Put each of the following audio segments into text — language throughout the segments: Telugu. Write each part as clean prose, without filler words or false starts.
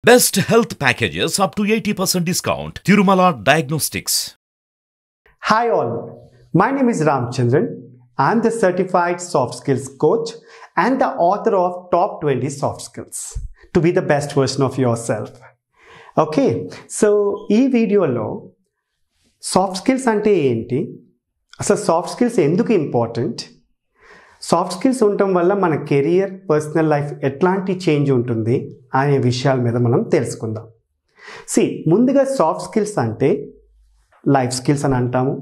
Best health packages up to 80% discount. Tirumala Diagnostics. Hi all, my name is Ramchandran. I am the certified soft skills coach and the author of Top 20 Soft Skills to be the best version of yourself. Okay, so ఈ వీడియోలో సాఫ్ట్ స్కిల్స్ అంటే ఏంటి, అసలు సాఫ్ట్ స్కిల్స్ ఎందుకు ఇంపార్టెంట్, సాఫ్ట్ స్కిల్స్ ఉండటం వల్ల మన కెరియర్, పర్సనల్ లైఫ్ ఎట్లాంటి చేంజ్ ఉంటుంది అనే విషయాల మీద మనం తెలుసుకుందాం. ముందుగా సాఫ్ట్ స్కిల్స్ అంటే లైఫ్ స్కిల్స్ అని అంటాము,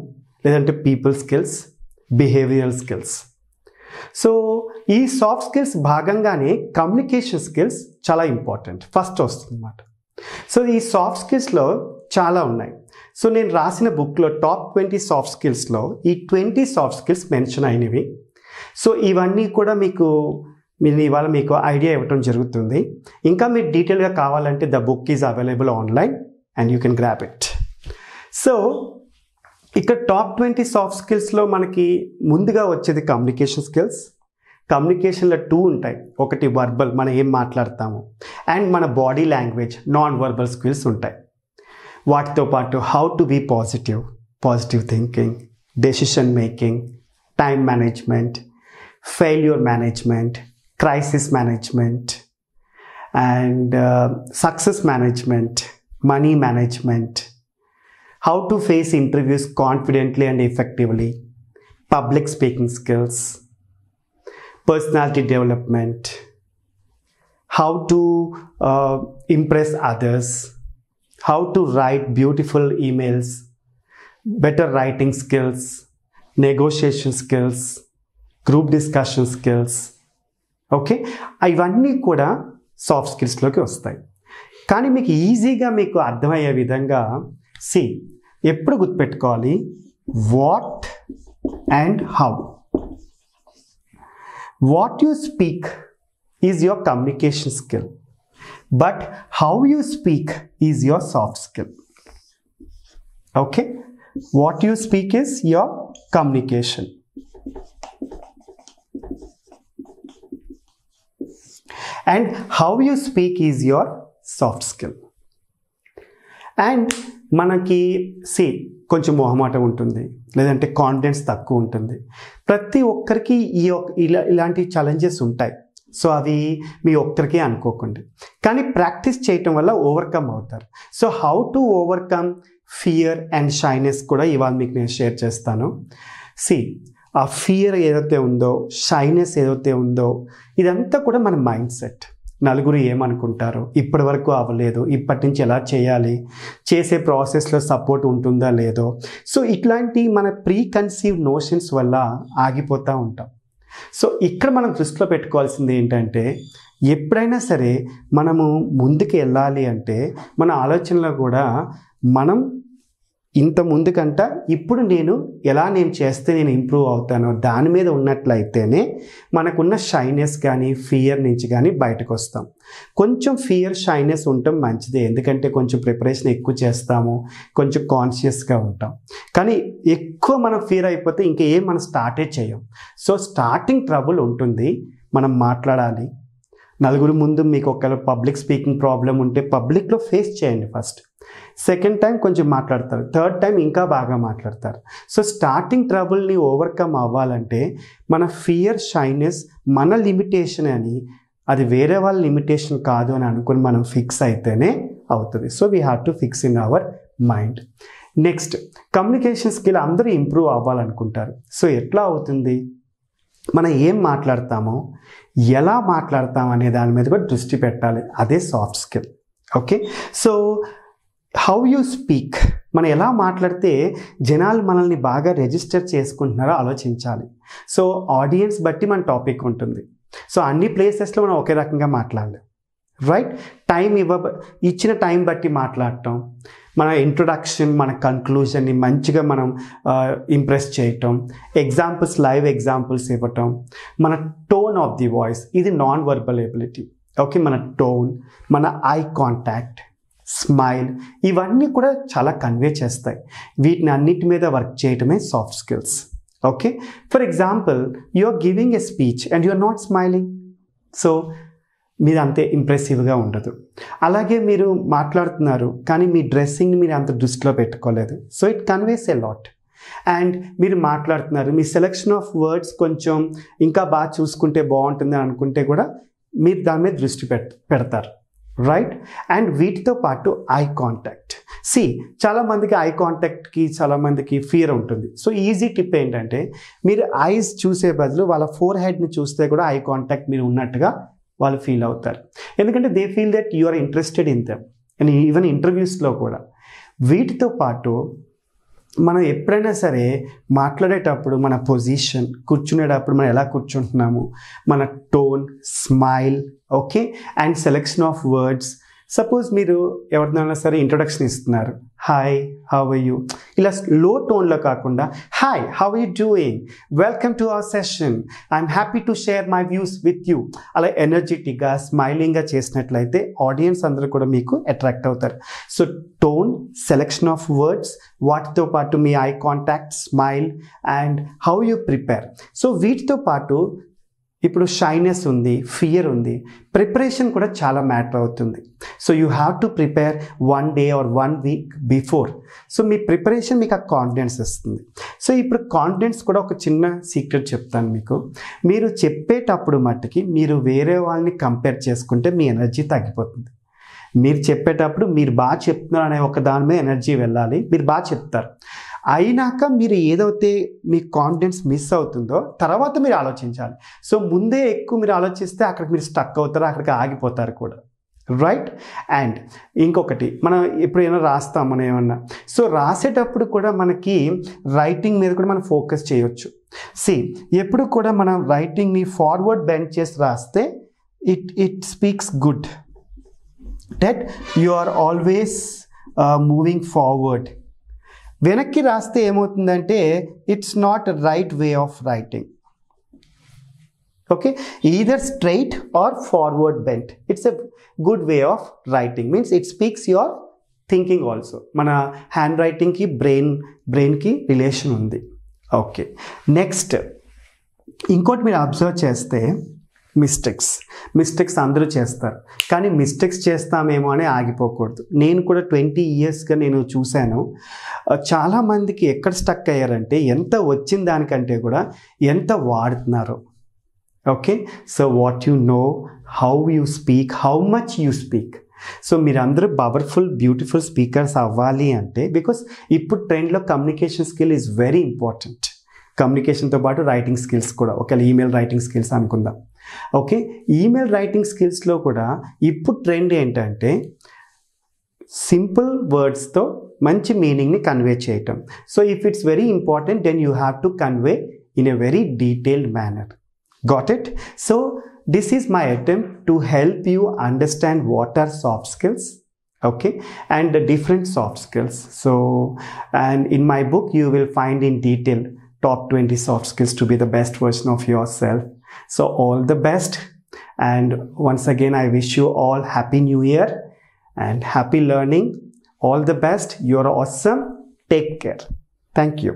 లేదంటే people skills, behavioural skills. So ఈ సాఫ్ట్ స్కిల్స్ భాగంగానే కమ్యూనికేషన్ స్కిల్స్ చాలా ఇంపార్టెంట్, ఫస్ట్ వస్తుంది అన్నమాట. సో ఈ సాఫ్ట్ స్కిల్స్లో చాలా ఉన్నాయి. సో నేను రాసిన బుక్లో టాప్ 20 సాఫ్ట్ స్కిల్స్లో ఈ 20 సాఫ్ట్ స్కిల్స్ మెన్షన్ అయినవి. సో ఇవన్నీ కూడా మీరు ఇవాళ మీకు ఐడియా ఇవ్వటం జరుగుతుంది. ఇంకా మీరు డీటెయిల్గా కావాలంటే the book is available online and you can grab it. So ఇక్కడ టాప్ 20 సాఫ్ట్ స్కిల్స్లో మనకి ముందుగా వచ్చేది కమ్యూనికేషన్ స్కిల్స్. కమ్యూనికేషన్లో 2 ఉంటాయి, ఒకటి వర్బల్, మనం ఏం మాట్లాడతాము, అండ్ మన body language, non verbal skills ఉంటాయి. వాటితో పాటు how to be positive thinking, decision making, time management, failure management, crisis management, and success management, money management, how to face interviews confidently and effectively, public speaking skills, personality development, how to impress others, how to write beautiful emails, better writing skills, negotiation skills, group discussion skills. Okay, ఇవన్నీ కూడా సాఫ్ట్ స్కిల్స్లోకి వస్తాయి. కానీ మీకు ఈజీగా మీకు అర్థమయ్యే విధంగా ఎప్పుడు గుర్తుపెట్టుకోవాలి, what and how. What you speak is your communication skill, but how you speak is your soft skill. Okay, what you speak is your communication, and how you speak is your soft skill. And మనకి కొంచెం మొహమాటం ఉంటుంది, లేదంటే కాన్ఫిడెన్స్ తక్కువ ఉంటుంది. ప్రతి ఒక్కరికి ఇలాంటి ఛాలెంజెస్ ఉంటాయి. సో అవి మీ ఒక్కరికే అనుకోకండి, కానీ ప్రాక్టీస్ చేయటం వల్ల ఓవర్కమ్ అవుతారు. So how to overcome fear and shyness కూడా ఇవాళ మీకు నేను షేర్ చేస్తాను. ఆ ఫియర్ ఏదైతే ఉందో, షైనెస్ ఏదైతే ఉందో, ఇదంతా కూడా మన మైండ్ సెట్. నలుగురు ఏమనుకుంటారు, ఇప్పటి వరకు అవ్వలేదు, ఇప్పటి నుంచి ఎలా చేయాలి, చేసే ప్రాసెస్లో సపోర్ట్ ఉంటుందా లేదో. సో ఇట్లాంటి మన ప్రీ కన్సీవ్ నోషన్స్ వల్ల ఆగిపోతూ ఉంటాం. సో ఇక్కడ మనం దృష్టిలో పెట్టుకోవాల్సింది ఏంటంటే, ఎప్పుడైనా సరే మనము ముందుకు వెళ్ళాలి అంటే మన ఆలోచనలో కూడా మనం ఇంత ముందుకంట ఇప్పుడు నేను చేస్తే నేను ఇంప్రూవ్ అవుతానో దాని మీద ఉన్నట్లయితేనే మనకున్న షైనెస్ కానీ ఫియర్ నుంచి కానీ బయటకు వస్తాం. కొంచెం ఫియర్, షైనెస్ ఉండటం మంచిదే, ఎందుకంటే కొంచెం ప్రిపరేషన్ ఎక్కువ చేస్తాము, కొంచెం కాన్షియస్గా ఉంటాం. కానీ ఎక్కువ మనం ఫియర్ అయిపోతే ఇంకేం మనం స్టార్టే చేయం. సో స్టార్టింగ్ ట్రబుల్ ఉంటుంది, మనం మాట్లాడాలి. నలుగురు ముందు మీకు ఒకవేళ పబ్లిక్ స్పీకింగ్ ప్రాబ్లం ఉంటే పబ్లిక్లో ఫేస్ చేయండి ఫస్ట్. సెకండ్ టైం కొంచెం మాట్లాడతారు, థర్డ్ టైం ఇంకా బాగా మాట్లాడతారు. సో స్టార్టింగ్ ట్రబుల్ని ఓవర్కమ్ అవ్వాలంటే మన ఫియర్, షైనెస్ మన లిమిటేషన్ అని, అది వేరే వాళ్ళ లిమిటేషన్ కాదు అని అనుకుని మనం ఫిక్స్ అయితేనే అవుతుంది. So we have to fix in our mind. Next, communication skill అందరూ ఇంప్రూవ్ అవ్వాలనుకుంటారు. సో ఎట్లా అవుతుంది, మనం ఏం మాట్లాడతామో, ఎలా మాట్లాడతాం అనే దాని మీద కూడా దృష్టి పెట్టాలి. అదే soft skill. Okay, so how you speak, మనం ఎలా మాట్లాడితే జనాలు మనల్ని బాగా రిజిస్టర్ చేసుకుంటున్నారో ఆలోచించాలి. సో ఆడియన్స్ బట్టి మన టాపిక్ ఉంటుంది. సో అన్ని ప్లేసెస్లో మనం ఒకే రకంగా మాట్లాడలేం, రైట్? ఇచ్చిన టైం బట్టి మాట్లాడటం, మన ఇంట్రొడక్షన్, మన కన్క్లూజన్ని మంచిగా మనం ఇంప్రెస్ చేయటం, ఎగ్జాంపుల్స్, లైవ్ ఎగ్జాంపుల్స్ ఇవ్వటం, మన టోన్ ఆఫ్ ది వాయిస్, ఇది నాన్ వర్బల్ ఎబిలిటీ. ఓకే, మన టోన్, మన ఐ కాంటాక్ట్, స్మైల్, ఇవన్నీ కూడా చాలా కన్వే చేస్తాయి. వీటిని అన్నిటి మీద వర్క్ చేయటమే soft skills. Okay, for example, you are giving a speech and you are not smiling. So మీరు అంతే ఇంప్రెసివ్గా ఉండదు. అలాగే మీరు మాట్లాడుతున్నారు కానీ మీ డ్రెస్సింగ్ని మీరు అంత దృష్టిలో పెట్టుకోలేదు. So it conveys a lot. And మీరు మాట్లాడుతున్నారు, మీ సెలెక్షన్ ఆఫ్ వర్డ్స్ కొంచెం ఇంకా బాగా చూసుకుంటే బాగుంటుంది అనుకుంటే కూడా మీరు దాని మీద దృష్టి పెడతారు, రైట్? అండ్ వీటితో పాటు ఐ కాంటాక్ట్. చాలామందికి ఐ కాంటాక్ట్కి చాలామందికి ఫియర్ ఉంటుంది. సో ఈజీ టిప్ ఏంటంటే మీరు ఐస్ చూసే బదులు వాళ్ళ ఫోర్ హెడ్ని చూస్తే కూడా ఐ కాంటాక్ట్ మీరు ఉన్నట్టుగా వాళ్ళు ఫీల్ అవుతారు. ఎందుకంటే they feel that you are interested in them. And even ఇంటర్వ్యూస్లో కూడా వీటితో పాటు మనం ఎప్పుడైనా సరే మాట్లాడేటప్పుడు మన పొజిషన్, కూర్చునేటప్పుడు మనం ఎలా కూర్చుంటున్నాము, మన tone, smile, okay, and selection of words. Suppose మీరు ఎవరినైనా సరే ఇంట్రొడక్షన్ ఇస్తున్నారు, హాయ్ హౌ ఆర్ యూ, ఇలా లో టోన్లో కాకుండా hi how are you doing, welcome to our session, I'm happy to share my views with you, అలా ఎనర్జెటిక్గా స్మైలింగ్గా చేసినట్లయితే ఆడియన్స్ అందరూ కూడా మీకు అట్రాక్ట్ అవుతారు. So tone, selection of words, వాటితో పాటు me eye contact, smile and how you prepare. So వీటితో పాటు ఇప్పుడు షైనెస్ ఉంది, ఫియర్ ఉంది, ప్రిపరేషన్ కూడా చాలా మ్యాటర్ అవుతుంది. So you have to prepare 1 day or 1 week before. So me preparation మీకు ఆ కాన్ఫిడెన్స్ ఇస్తుంది. సో ఇప్పుడు కాన్ఫిడెన్స్ కూడా ఒక చిన్న సీక్రెట్ చెప్తాను మీకు. మీరు చెప్పేటప్పుడు మట్టుకి మీరు వేరే వాళ్ళని కంపేర్ చేసుకుంటే మీ ఎనర్జీ తగ్గిపోతుంది. మీరు చెప్పేటప్పుడు మీరు బాగా చెప్తున్నారు అనే ఒక దాని మీద ఎనర్జీ వెళ్ళాలి, మీరు బాగా చెప్తారు. అయినాక మీరు ఏదైతే మీ కాన్ఫిడెన్స్ మిస్ అవుతుందో తర్వాత మీరు ఆలోచించాలి. సో ముందే ఎక్కువ మీరు ఆలోచిస్తే అక్కడికి మీరు స్టక్ అవుతారు, అక్కడికి ఆగిపోతారు కూడా, రైట్? అండ్ ఇంకొకటి, మనం ఎప్పుడైనా రాస్తాం మనం ఏమన్నా, సో రాసేటప్పుడు కూడా మనకి రైటింగ్ మీద కూడా మనం ఫోకస్ చేయొచ్చు. ఎప్పుడు కూడా మనం రైటింగ్ని ఫార్వర్డ్ బెండ్ చేసి రాస్తే it speaks good, that you are always moving forward. వెనక్కి రాస్తే ఏమవుతుందంటే it's not right way of writing, okay? Either straight or forward bent, it's a good way of writing. Means it speaks your thinking also. మన హ్యాండ్ రైటింగ్కి బ్రెయిన్కి రిలేషన్ ఉంది, ఓకే? నెక్స్ట్ ఇంకోటి మీరు అబ్జర్వ్ చేస్తే మిస్టేక్స్ అందరూ చేస్తారు, కానీ మిస్టేక్స్ చేస్తామేమో అని ఆగిపోకూడదు. నేను కూడా 20 yearsగా నేను చూశాను, చాలామందికి ఎక్కడ స్టక్ అయ్యారంటే ఎంత వచ్చిన దానికంటే కూడా ఎంత వాడుతున్నారో, okay? So what you know, how you speak, how much you speak. So మీరందరూ పవర్ఫుల్ బ్యూటిఫుల్ స్పీకర్స్ అవ్వాలి అంటే, బికాస్ ఇప్పుడు ట్రెండ్లో communication skill is very important. కమ్యూనికేషన్తో పాటు రైటింగ్ స్కిల్స్ కూడా, ఒకవేళ ఈమెయిల్ రైటింగ్ స్కిల్స్ అనుకుందాం, ఓకే? ఈమెయిల్ రైటింగ్ స్కిల్స్లో కూడా ఇప్పుడు ట్రెండ్ ఏంటంటే సింపుల్ వర్డ్స్తో మంచి మీనింగ్ని కన్వే చేయటం. So if it's very important then you have to convey in a very detailed manner. Got it? So this is my attempt to help you understand what are soft skills, okay, and the different soft skills. So, and in my book you will find in detail top 20 soft skills to be the best version of yourself. So all the best, and once again I wish you all happy new year and happy learning. All the best. You're awesome. Take care. Thank you.